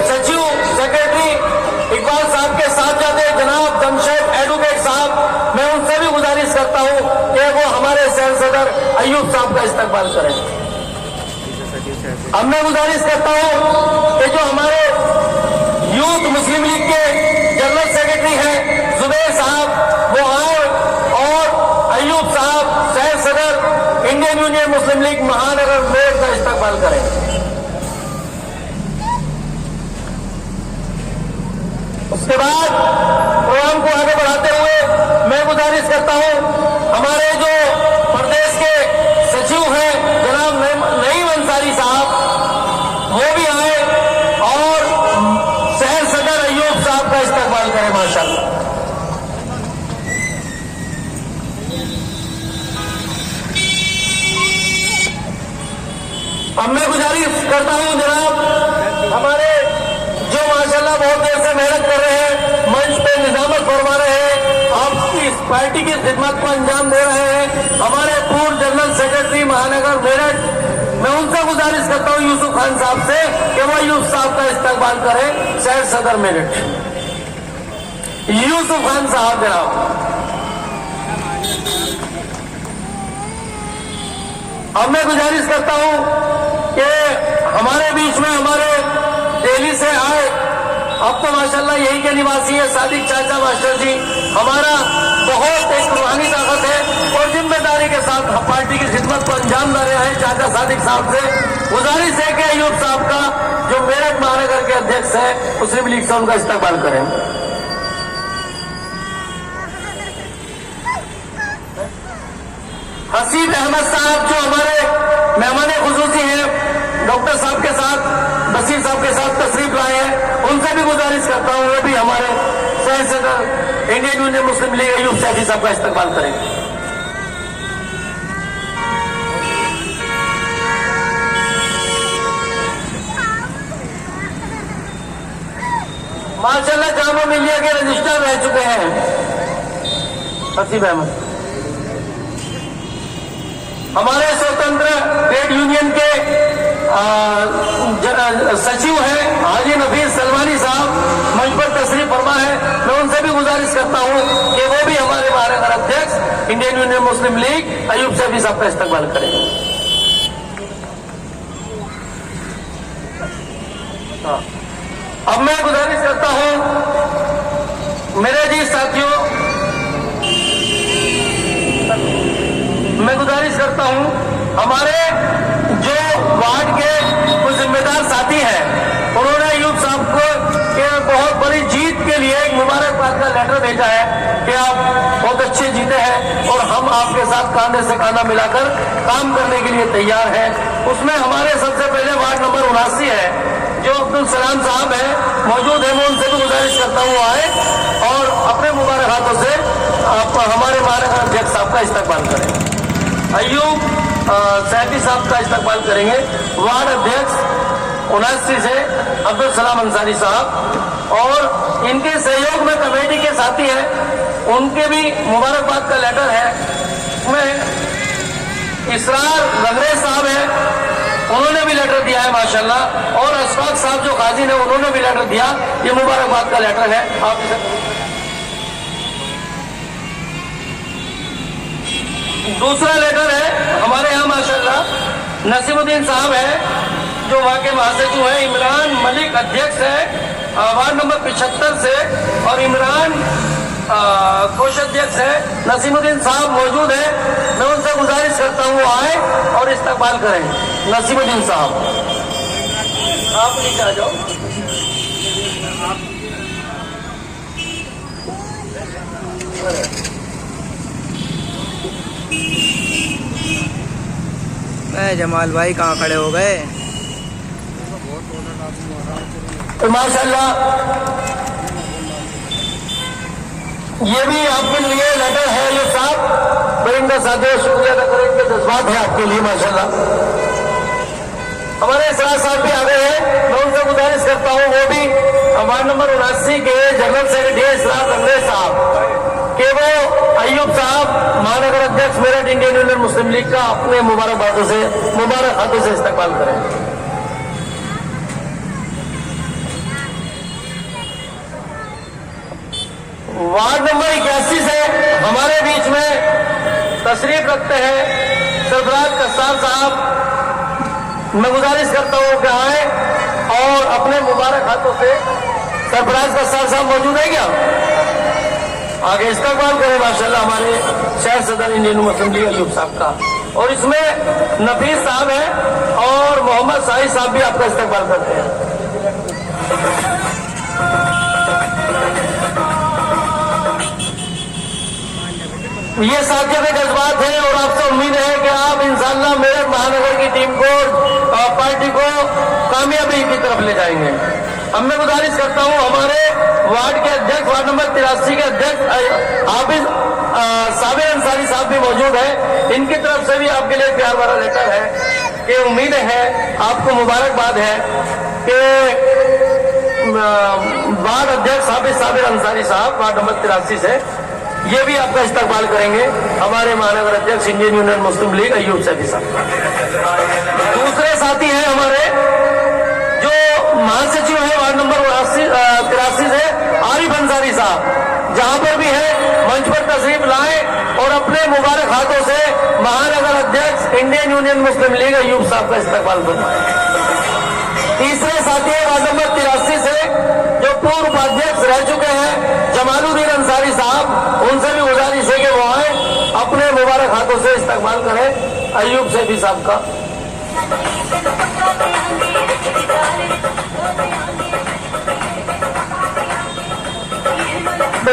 सचिव सेक्रेटरी इकबाल साहब के साहबजादे जनाब जमशेद एडवोकेट साहब, मैं उनसे भी गुजारिश करता हूं कि वो हमारे शहर सदर अयूब साहब का इस्तकबाल करें। अब मैं गुजारिश करता हूं कि जो हमारे यूथ मुस्लिम लीग के जनरल सेक्रेटरी हैं जुबैर साहब, वो आए और अयूब साहब शहर सदर इंडियन यूनियन मुस्लिम लीग महानगर मेयर का इस्तकबाल करें। उसके बाद प्रोग्राम को आगे बढ़ाते हुए मैं गुजारिश करता हूं हमारे जो प्रदेश के सचिव हैं जनाब नईम अंसारी साहब, वो भी आए और शहर सदर अयूब साहब का इस्तकबाल करें माशाअल्लाह। अब मैं गुजारिश करता हूं जनाब हमारे जो माशाल्लाह बहुत देर से मेहनत कर रहे हैं, मंच पे निजामत फरमा रहे हैं, आपकी इस पार्टी की खिदमत को अंजाम दे रहे हैं, हमारे पूर्व जनरल सेक्रेटरी महानगर मेरठ, मैं उनसे गुजारिश करता हूं यूसुफ खान साहब से कि वो यूसुफ साहब का इस्तकबाल करें शहर सदर मेरठ। यूसुफ खान साहब जनाब। अब मैं गुजारिश करता हूं कि हमारे बीच में हमारे दिल्ली से आए, अब तो माशाल्लाह यही के निवासी है सादिक चाचा मास्टर जी, हमारा बहुत एक रूहानी ताकत है और जिम्मेदारी के साथ पार्टी की खिदमत को अंजाम दे रहे हैं। चाचा सादिक साहब से गुजारिश है कि अयूब साहब का जो मेरठ महानगर के अध्यक्ष है मुस्लिम लीग से उनका इस्तकबाल करें। हसीब अहमद साहब जो हमारे मेहमान खुसूसी हैं, डॉक्टर साहब के साथ बशीर साहब के साथ तशरीफ लाए हैं, उनसे भी गुजारिश करता हूं वो भी हमारे शहर सदर इंडियन यूनियन मुस्लिम लीग अयूब सैफी साहब का इस्तकबाल करेंगे। माशाल्लाह जामा मिलिया के रजिस्टर रह चुके हैं हसीब अहमद। हमारे स्वतंत्र ट्रेड यूनियन के सचिव हैं हाजी नफीस सलमानी साहब, मंच पर तशरीफ फरमा है, मैं उनसे भी गुजारिश करता हूं कि वो भी हमारे महानगर अध्यक्ष इंडियन यूनियन मुस्लिम लीग अयूब सैफी साहब का इस्तकबाल करेंगे। अब मैं गुजारिश करता हूं मेरे जी साथियों, मैं गुजारिश करता हूं हमारे जो वार्ड के कुछ जिम्मेदार साथी हैं, उन्होंने अयूब साहब को बहुत बड़ी जीत के लिए एक मुबारकबाद का लेटर भेजा है कि आप बहुत अच्छे जीते हैं और हम आपके साथ कांधे से कांधा मिलाकर काम करने के लिए तैयार हैं। उसमें हमारे सबसे पहले वार्ड नंबर 79 है जो अब्दुल सलाम साहब है मौजूद है, मैं उनसे भी गुजारिश करता हूँ आए और अपने मुबारक हाथों से आप हमारे महानगर अध्यक्ष साहब का इस्तकबाल करें। अयूब सैफी साहब का इस्तकबाल करेंगे वार्ड अध्यक्ष 79 से अब्दुल सलाम अंसारी साहब, और इनके सहयोग में कमेटी के साथी हैं, उनके भी मुबारकबाद का लेटर है। उसमें इसरार रंगरेज साहब हैं, उन्होंने भी लेटर दिया है माशाल्लाह, और अशफाक साहब जो काजी ने उन्होंने भी लेटर दिया, ये मुबारकबाद का लेटर है। आप इसे दूसरा लेटर है हमारे यहाँ माशाल्लाह नसीमुद्दीन साहब है जो वहाँ के महासचिव हैं, इमरान मलिक अध्यक्ष है वार्ड नंबर 75 से, और इमरान कोषाध्यक्ष है नसीमुद्दीन साहब मौजूद है, मैं उनसे गुजारिश करता हूँ वो आए और इस्तकबाल करें। नसीमुद्दीन साहब आप नीचे आ जाओ। जमाल भाई कहाँ खड़े हो गए? तो माशाल्लाह ये भी आपके लिए लेटर है ये साहब, परिंदा साथियों शुक्रिया अदा करें के जज्बात है आपके लिए माशाल्लाह। हमारे इसरार साहब भी आ गए हैं, मैं उनसे गुजारिश करता हूँ वो भी वार्ड नंबर 79 के जनरल सेक्रेटरी इसरार रंगरेज साहब के वो अयूब साहब महानगर अध्यक्ष अध्यक्ष मेरठ इंडियन यूनियन मुस्लिम लीग का अपने मुबारक हाथों से इस्तकबाल करें। वार्ड नंबर 81 से हमारे बीच में तशरीफ रखते हैं सरफराज कस्सार साहब। मैं गुजारिश करता हूं कि आए और अपने मुबारक हाथों से सरफराज कस्सार साहब मौजूद है क्या? आगे इस्तकबाल करें माशाल्लाह हमारे शहर सदर इंडियन मुस्लिम लीग अयूब साहब का। और इसमें नफीस साहब हैं और मोहम्मद शाहिद साहब भी आपका इस्तकबाल करते हैं। ये साथियों के जज्बात हैं और आपसे उम्मीद है कि आप इंशाअल्लाह मेरठ महानगर की टीम को पार्टी को कामयाबी की तरफ ले जाएंगे। अब मैं गुजारिश करता हूं हमारे वार्ड के अध्यक्ष वार्ड नंबर 83 के अध्यक्ष हाफिज साबिर अंसारी साहब भी मौजूद हैं। इनकी तरफ से भी आपके लिए प्यार भरा लेटर है कि उम्मीद है आपको मुबारकबाद है कि वार्ड अध्यक्ष हाफिज साबिर अंसारी साहब वार्ड नंबर 83 से ये भी आपका इस्तकबाल करेंगे हमारे महानगर अध्यक्ष इंडियन यूनियन मुस्लिम लीग अयूब सैफी साहब। दूसरे साथी हैं हमारे जो महासचिव है वार्ड नंबर 83 से आरिफ अंसारी साहब, जहां पर भी है मंच पर तशरीफ लाएं और अपने मुबारक हाथों से महानगर अध्यक्ष इंडियन यूनियन मुस्लिम लीग अयूब साहब का इस्तकबाल फरमाएं। तीसरे साथी है वार्ड नंबर 83 से जो पूर्व उपाध्यक्ष रह चुके हैं जमालुद्दीन अंसारी साहब, उनसे भी गुजारिश है कि वो आए अपने मुबारक हाथों से इस्तकबाल करें अयूब सैफी साहब का।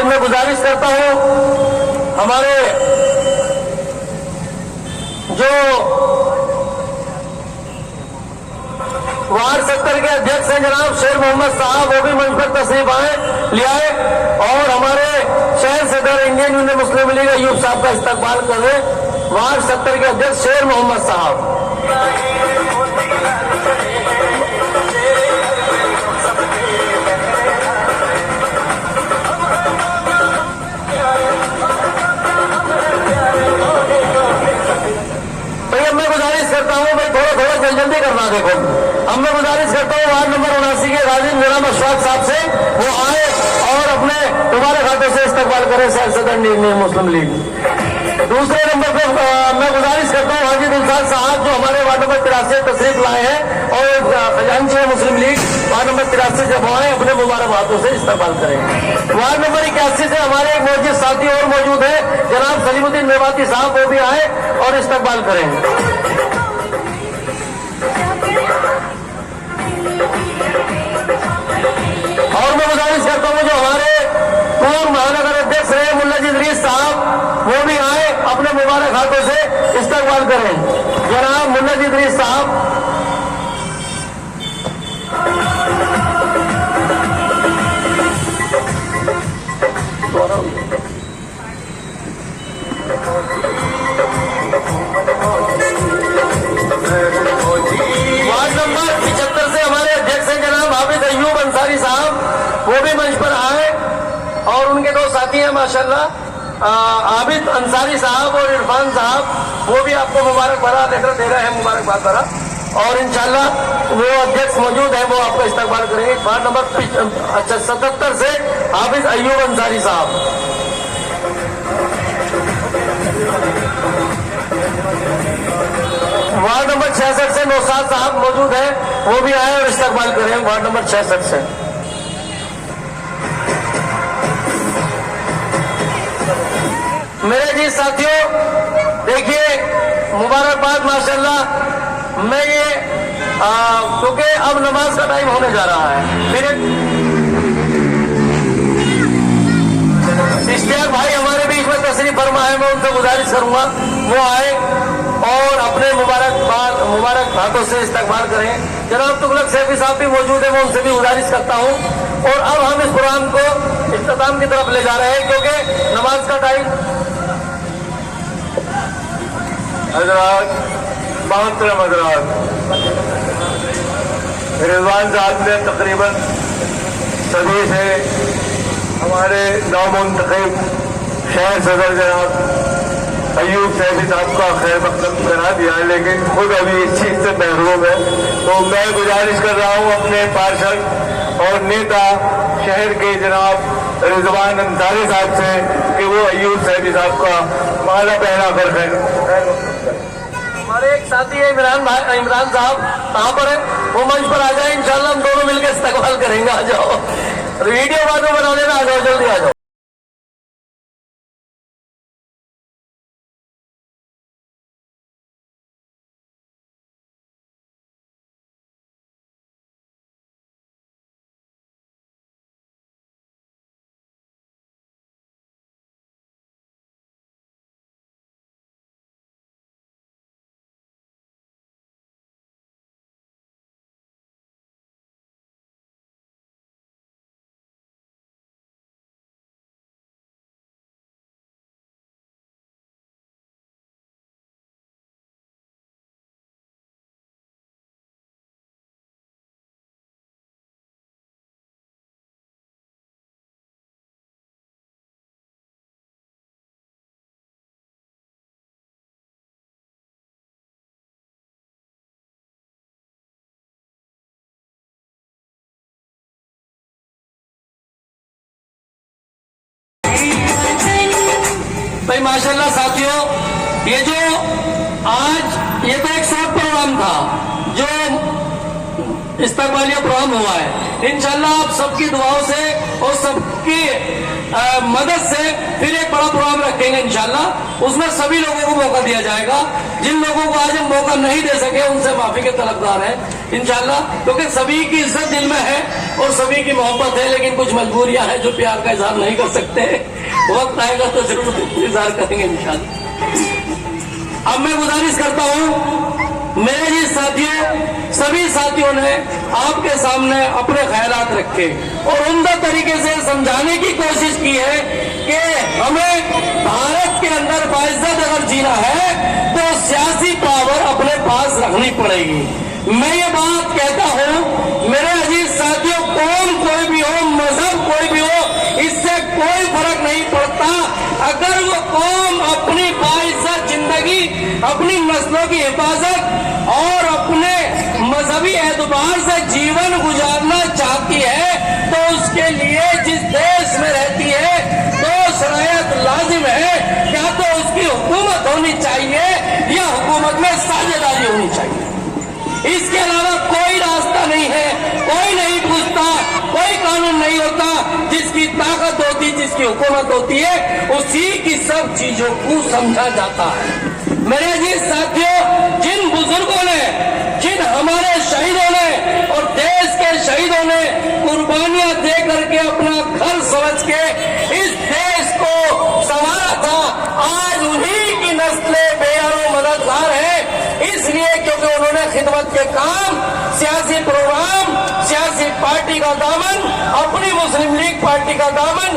मैं गुजारिश करता हूं हमारे जो वार्ड सेक्टर के अध्यक्ष हैं जनाब शेर मोहम्मद साहब, वो भी मंच पर तशरीफ ले आए और हमारे शहर सदर इंडियन यूनियन मुस्लिम लीग अयूब साहब का इस्तकबाल करें वार्ड सेक्टर के अध्यक्ष शेर मोहम्मद साहब। मैं गुजारिश करता हूं भाई थोड़ा जल्दी करना। देखो अब मैं गुजारिश करता हूं वार्ड नंबर 79 के गाजी जनाब अशफाक साहब से वो आए और अपने तुम्हारे खाते से इस्तकबाल करें शहर सदर इंडियन मुस्लिम लीग। दूसरे नंबर पर मैं गुजारिश करता हूं हाजी दिलशाद साहब जो हमारे वार्ड नंबर 83 तशरीफ लाए हैं और खजांची है मुस्लिम लीग वार्ड नंबर 83 जब आए अपने मुबारक हाथों से इस्तकबाल करें। वार्ड नंबर 81 से हमारे एक मौजूद साथी और मौजूद है जनाब सलीमुद्दीन मेवाती साहब, वो भी आए और इस्तकबाल करें। और मैं गुजारिश करता हूं जो हमारे पूर्व महानगर अध्यक्ष रहे मुल्लाजी इदरीस साहब, वो भी आए अपने मुबारक हाथों से इस्तकबाल करें। जनाब मुल्लाजी इदरीस साहब। वार्ड नंबर 75 से हमारे अध्यक्ष हैं जनाब हाफिज अयूब अंसारी साहब, वो भी मंच पर आए और उनके दो साथी हैं माशाल्लाह आबिद अंसारी साहब और इरफान साहब, वो भी आपको मुबारक भरा लेकर दे रहे हैं मुबारकबाद भरा और इंशाल्लाह वो अध्यक्ष मौजूद है वो आपका इस्तकबाल करेंगे। वार्ड नंबर 77 से हाफिज अयूब अंसारी साहब। वार्ड नंबर 66 से नौशाद साहब मौजूद हैं, वो भी आए और इस्तकबाल करें वार्ड नंबर 66 से। मेरे जी साथियों देखिए मुबारकबाद माशाल्लाह। मैं ये क्योंकि अब नमाज का टाइम होने जा रहा है, फिर इश्तियाक भाई हमारे बीच में तशरीफ फरमा है, मैं उनसे गुजारिश करूंगा वो आए और अपने मुबारक हाथों से इस्तकबाल करें। जनाब तुगलक सैफी साहब भी मौजूद है, मैं उनसे भी गुजारिश करता हूं। और अब हम इस प्रोग्राम को इख्तिताम की तरफ ले जा रहे हैं क्योंकि नमाज का टाइम। हजरात मोहतरम हजरात, रिजवान साहब ने तकरीबन सदी से हमारे नौमुंतखब शहर सदर जनाब अयूब सैफी साहब का खैर मकदम करा दिया, लेकिन खुद अभी इस चीज से महरूम है। तो मैं गुजारिश कर रहा हूँ अपने पार्षद और नेता शहर के जनाब रिजवान अंसारी साहब से कि वो अयूब सैफी साहब का माला पहना कर हमारे एक साथी है इमरान साहब, कहाँ पर है? वो मंच पर आ जाए, इंशाल्लाह हम दोनों मिलकर इस्तकबाल करेंगे। आ जाओ, वीडियो बाद में बना लेना, आ जाओ, जल्दी आ जाओ। भाई माशाल्लाह साथियों, ये जो आज ये तो एक शॉर्ट प्रोग्राम था जो इस्तकबालिया प्रोग्राम हुआ है। इंशाल्लाह आप सबकी दुआओं से और सबकी मदद से फिर एक बड़ा प्रोग्राम रखेंगे इंशाल्लाह। उसमें सभी लोगों को मौका दिया जाएगा। जिन लोगों को आज हम मौका नहीं दे सके उनसे माफी के तलबदार हैं इंशाल्लाह, क्योंकि सभी की इज्जत दिल में है और सभी की मोहब्बत है, लेकिन कुछ मजबूरियां हैं जो प्यार का इजहार नहीं कर सकते। वक्त आएगा तो जरूर इजहार करेंगे इंशाल्लाह। अब मैं गुजारिश करता हूं मेरे जी साथियों, सभी साथियों ने आपके सामने अपने ख्यालात रखे और उम्दा तरीके से समझाने की कोशिश की है कि हमें भारत के अंदर बाइज्जत अगर जीना है तो सियासी पावर अपने पास रखनी पड़ेगी। मैं ये बात कहता हूं मेरे अजीज साथियों, कौम कोई भी हो, मजहब कोई भी हो, इससे कोई फर्क नहीं पड़ता। अगर वो कौम अपनी बाइज्जत जिंदगी, अपनी नस्लों की हिफाजत और अपने मजहबी एतबार से जीवन गुजारना चाहती है तो उसके लिए जिस देश में रहती है तो शरायत लाजिम है, क्या तो उसकी हुकूमत होनी चाहिए या हुकूमत में साझेदारी होनी चाहिए। इसके अलावा कोई रास्ता नहीं है, कोई नहीं पूछता, कोई कानून नहीं होता। जिसकी ताकत होती, जिसकी हुकूमत होती है, उसी की सब चीजों को समझा जाता है। मेरे अजीज साथियों, जिन बुजुर्गों ने, जिन हमारे शहीदों ने और देश के शहीदों ने कुर्बानियां दे करके अपना घर समझ के इस देश को संवारा था, आज उन्हीं की नस्लें बेयारो मददगार है। इसलिए क्योंकि उन्होंने खिदमत के काम, सियासी प्रोग्राम, सियासी पार्टी का दामन, अपनी मुस्लिम लीग पार्टी का दामन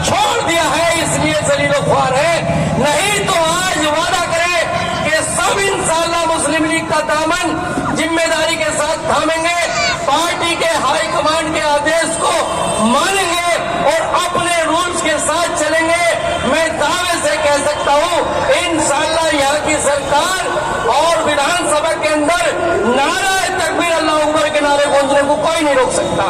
छोड़ दिया है, इसलिए जलीलो ख्वार है। नहीं तो आज वादा करें कि सब इंशाअल्लाह मुस्लिम लीग का दामन जिम्मेदारी के साथ थामेंगे, पार्टी के हाईकमांड के आदेश को मानेंगे और अपने रूल्स के साथ चलेंगे। मैं दावे से कह सकता हूं इंशाअल्लाह यहाँ की सरकार और विधानसभा के अंदर नारे तकबीर अल्लाह अकबर के नारे गूंजने को कोई नहीं रोक सकता।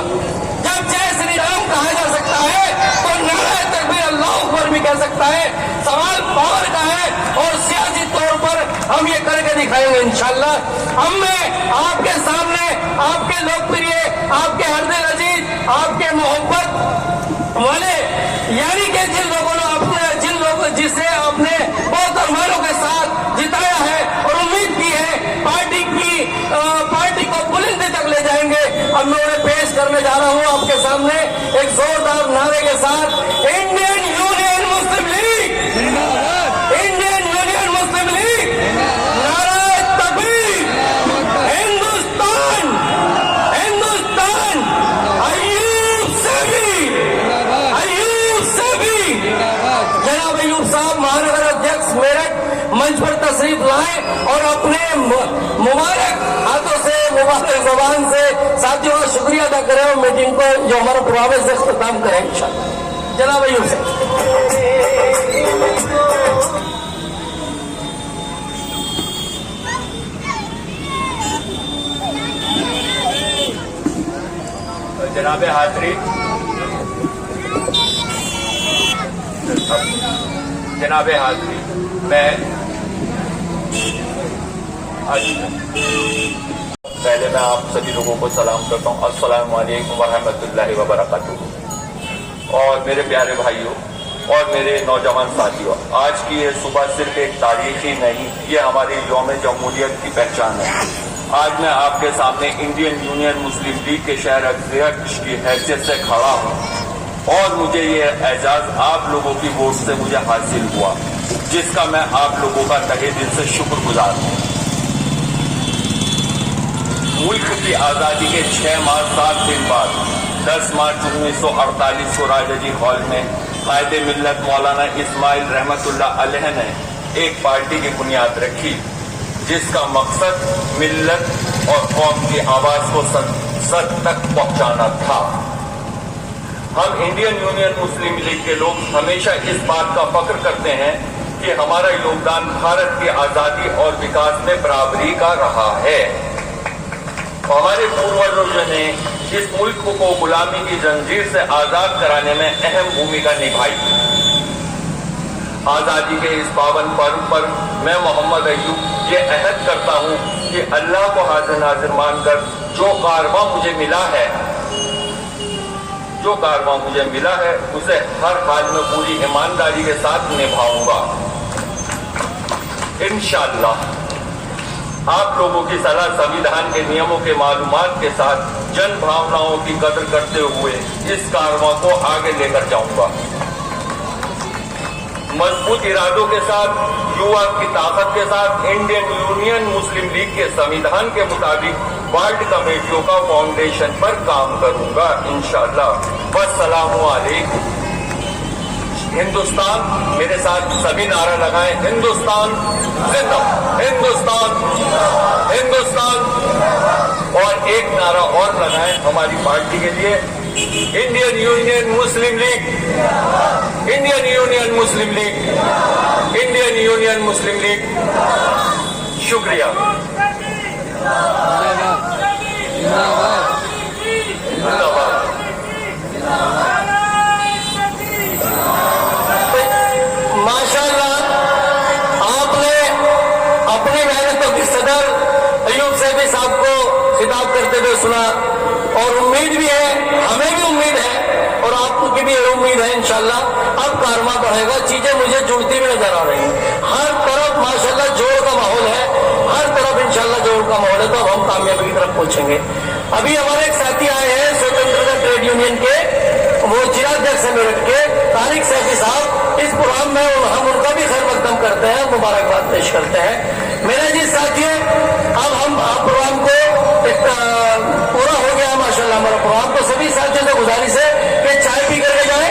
जब जय श्री राम कहा जा सकता है तो नारे तकबीर अल्लाह अकबर भी कह सकता है। सवाल पावर का है और सियासी तौर पर हम ये करके दिखाएंगे इंशाअल्लाह। अब मैं आपके सामने आपके लोकप्रिय, आपके हरदिल अजीज, आपके मोहब्बत वाले, यानी कि जिन लोगों ने जिसे आपने बहुत अरमानों के साथ जिताया है और उम्मीद की है पार्टी को बुलंदी तक ले जाएंगे, अब मैं उन्हें पेश करने जा रहा हूं आपके सामने एक जोरदार नारे के साथ। इंडियन यूनियन मुस्लिम लीग, इंडियन यूनियन मुस्लिम लीग, नारे तकबीर, हिंदुस्तान, हिंदुस्तान, अयूब सैफी, अयूब सैफी। जनाब अयूब साहब महानगर अध्यक्ष मेरठ मंच पर तशरीफ लाए और अपने मुबारक हाथों से, मुबारक जबान से साथियों का शुक्रिया अदा करें और मीटिंग को जो हमारा प्रोग्राम से इख्तिताम करें इंशाअल्लाह। जनाब अयूब साहब। जनाब हाजरी, जनाब हाजरी, मैं पहले मैं आप सभी लोगों को सलाम करता हूँ। अस्सलामु अलैकुम वरहमतुल्लाहि वबरकातुहू। और मेरे प्यारे भाइयों और मेरे नौजवान साथियों, आज की ये सुबह सिर्फ एक तारीखी नहीं, ये हमारी यौम जमहूरियत की पहचान है। आज मैं आपके सामने इंडियन यूनियन मुस्लिम लीग के शहर अध्यक्ष की हैसियत से खड़ा हूँ और मुझे ये एजाज आप लोगों की वोट से मुझे हासिल हुआ, जिसका मैं आप लोगों का तहे दिल से शुक्रगुजार हूँ। मुल्क की आज़ादी के 6 माह 7 दिन बाद 10 मार्च 1948 को राजा जी हॉल में कायदे मिल्लत मौलाना इस्माइल रहमतुल्लाह अलैह ने एक पार्टी की बुनियाद रखी, जिसका मकसद मिल्लत और कौम की आवाज को सद तक पहुंचाना था। हम इंडियन यूनियन मुस्लिम लीग के लोग हमेशा इस बात का फख्र करते हैं कि हमारा योगदान भारत की आजादी और विकास में बराबरी का रहा है। हमारे पूर्वजों ने इस मुल्क को गुलामी की जंजीर से आजाद कराने में अहम भूमिका निभाई। आजादी के इस पावन पर्व पर मैं मोहम्मद अयूब ये अहद करता हूँ कि अल्लाह को हाजिर नाजिर मानकर जो कारवां मुझे मिला है उसे हर हाल में पूरी ईमानदारी के साथ निभाऊंगा। इंशाअल्लाह आप लोगों की सलाह संविधान के नियमों के मालूमात के साथ जन भावनाओं की कदर करते हुए इस कारवां को आगे लेकर जाऊंगा। मजबूत इरादों के साथ, युवा की ताकत के साथ इंडियन यूनियन मुस्लिम लीग के संविधान के मुताबिक वार्ड कमेटियों का फाउंडेशन पर काम करूंगा इंशाअल्लाह। वस्सलामु अलैकुम। हिंदुस्तान, मेरे साथ सभी नारा लगाएं, हिंदुस्तान जिंदाबाद, हिंदुस्तान, हिंदुस्तान। और एक नारा और लगाएं हमारी पार्टी के लिए, इंडियन यूनियन मुस्लिम लीग, इंडियन यूनियन मुस्लिम लीग, इंडियन यूनियन मुस्लिम लीग। शुक्रिया। माशाअल्लाह, आपने अपनी मेहनतों की सदर अयूब सैफी साहब को खिताब करते हुए सुना और उम्मीद भी है, हमें भी उम्मीद है और आपको की भी उम्मीद है इंशाअल्लाह अब कारवां बढ़ेगा। चीजें मुझे जुड़ती हुई नजर आ रही हैं। हर तरफ माशाअल्लाह जोड़ का माहौल है, हर तरफ इंशाअल्लाह जोड़ का माहौल है, तो अब हम कामयाबी की तरफ पहुंचेंगे। अभी हमारे एक साथी आए हैं स्वतंत्रता ट्रेड यूनियन के, वो जिलाध्यक्ष है मेरठ के, तारिक सैफी साहब। इस प्रोग्राम में हम उनका भी खैर मकदम करते हैं, मुबारकबाद पेश करते हैं। मेरे जी साथियों, अब हम प्रोग्राम को पूरा हो गया माशाल्लाह हमारा प्रोग्राम, तो सभी साथियों से गुजारिश है कि चाय पी करके जाएं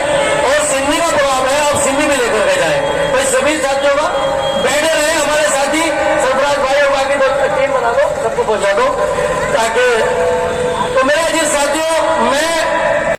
और सिन्नी का प्रोग्राम है, आप सिन्नी भी लेकर के जाएं। तो सभी साथियों का बैठे रहे, हमारे साथी सरफराज भाई और बाकी 2 टीम बना दो, सबको पहुंचा दो ताकि